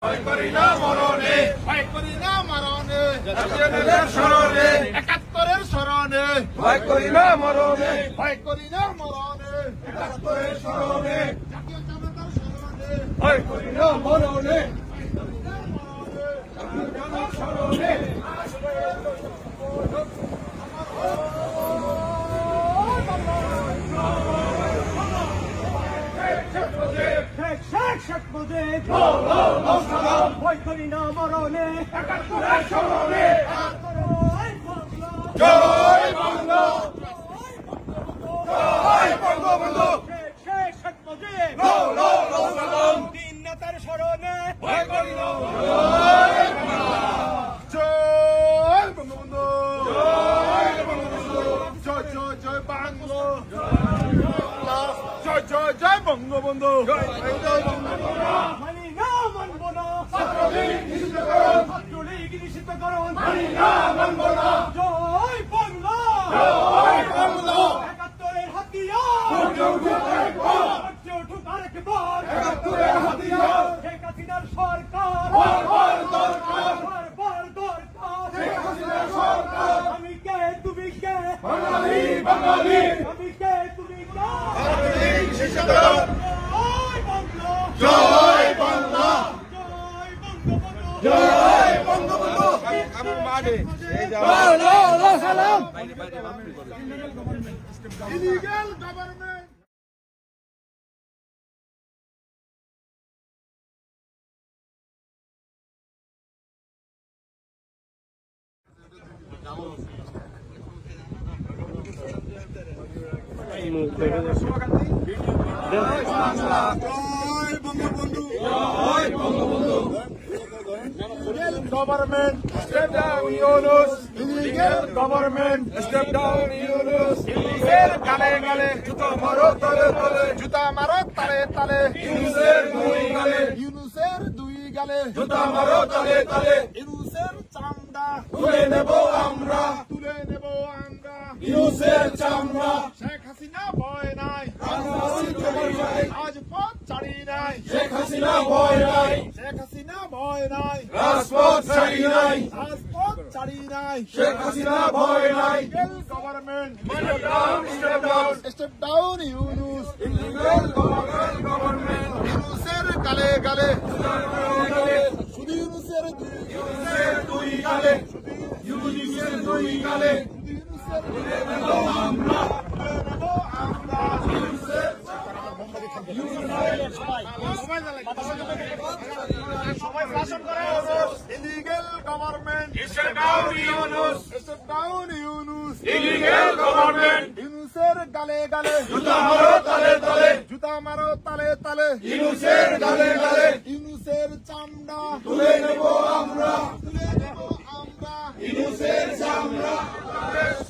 ভয় করি না মরণে, ভয় করি না মরণে, জাতীয় স্মরণে, ৭১-এর স্মরণে, ভয় করি না মরণে, ভয় করি না মরণে, ৭১-এর স্মরণে, জাতীয় জনতার স্মরণে, ভয় করি না মরণে, জাতীয় জনতার স্মরণে। ভয় করি না মরণে, ৭১-এর স্মরণে, জয় বাংলা, জয় বঙ্গবন্ধু, শেখ মুজিব, তিন নেতার স্মরণে, ভয় করি না জয় বঙ্গবন্ধু, জয় বঙ্গবন্ধু, জয় জয় জয় বাংলা, জয় জয় জয় বঙ্গবন্ধু, জয় বঙ্গবন্ধু। মানি না মানব না, ছাত্রলীগ নিষিদ্ধকরণ, মানি না মানব না, জয় বাংলা, জয় বাংলা, ৭১-এর হাতিয়ার, গর্জে উঠুক আরেকবার, গর্জে উঠুক আরেকবার, ৭১-এর হাতিয়ার, শেখ হাসিনার সরকার, বারবার দরকার, বারবার দরকার, শেখ হাসিনার সরকার, আমি কে তুমি কে, বাঙালি বাঙালি, আমি কে তুমি কে, ছাত্রলীগ নিষিদ্ধকরণ, জয় বাংলা, জয় বাংলা, জয় বঙ্গবন্ধু, জয় বঙ্গবন্ধু। Illegal government. জয় বঙ্গবন্ধু, জয় Bangabandhu. Illegal government, step down Yunus. Illegal government, step down Yunus. Illegal গালে গালে, জুতা মারো তলে তলে, জুতা মারো তালে তালে, ইউনুসের দুই গালে, ইউনুসের দুই গালে, জুতা মারো তলে তলে, ইউনুসের চামড়া তুলে নেব আমরা, তুলে নেব আমরা, ইউনুসের চামড়া। শেখ হাসিনা ভয় নাই, আজ পথ ছাড়ি নাই, শেখ হাসিনা ভয় নাই, শেখ হাসিনা ভয় নাই, রাজপথ ছাড়ি নাই, রাজপথ ছাড়ি নাই, শেখ হাসিনা ভয় নাই। Illegal government, step down, step down, step down Yunus. Illegal government, ইউনুসের গালে গালে, শুধু ইউনুসের দুই গালে, ইউনুসের দুই গালে, ইউনুসের তুলে নেব আমরা, তুলে নেব আমরা, ইউনুসের Illegal government, step down Yunus, step down Yunus. Illegal government, ইউনুসের গালে গালে, জুতা মারো তালে তালে, জুতা মারো তালে তালে, ইউনুসের গালে গালে, ইউনুসের চামড়া তুলে নেব আমরা, তুলে নেব আমরা, ইউনুসের চামড়া,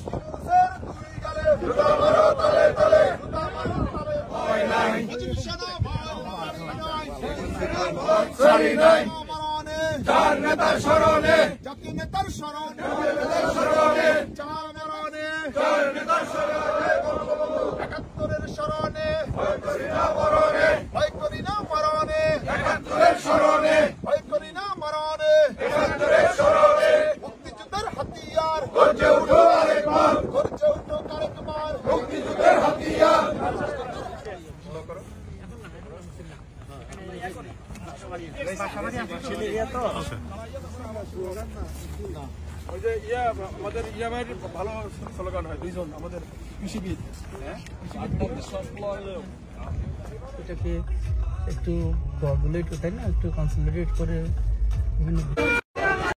ইউনুসের দুই গালে, জুতা মারো তালে তালে, জুতা মারো তালে, ভয় নাই, ছাড়ি নাই, চার নেতার স্মরণে, জাতীয় নেতার স্মরণে, চার মরণে, চার নেতার স্মরণে, ৭১-এর স্মরণে, ভয় করি না মরণে, ভয় করি না মরণে, ৭১-এর স্মরণে, ভয় করি না মরণে, ৭১-এর স্মরণে, মুক্তিযুদ্ধের হাতিয়ার, গর্জে উঠো আরেকবার, গর্জে উঠো আরেকবার, মুক্তিযুদ্ধের হাতিয়ার। ওই যে আমাদের ইয়ামের ভালো স্লোগান হয়, দুইজন আমাদের কৃষিবিদ, এটাকে একটু কোঅ্যাগুলেট, তাই না, একটু কনসলিডেট করে বিভিন্ন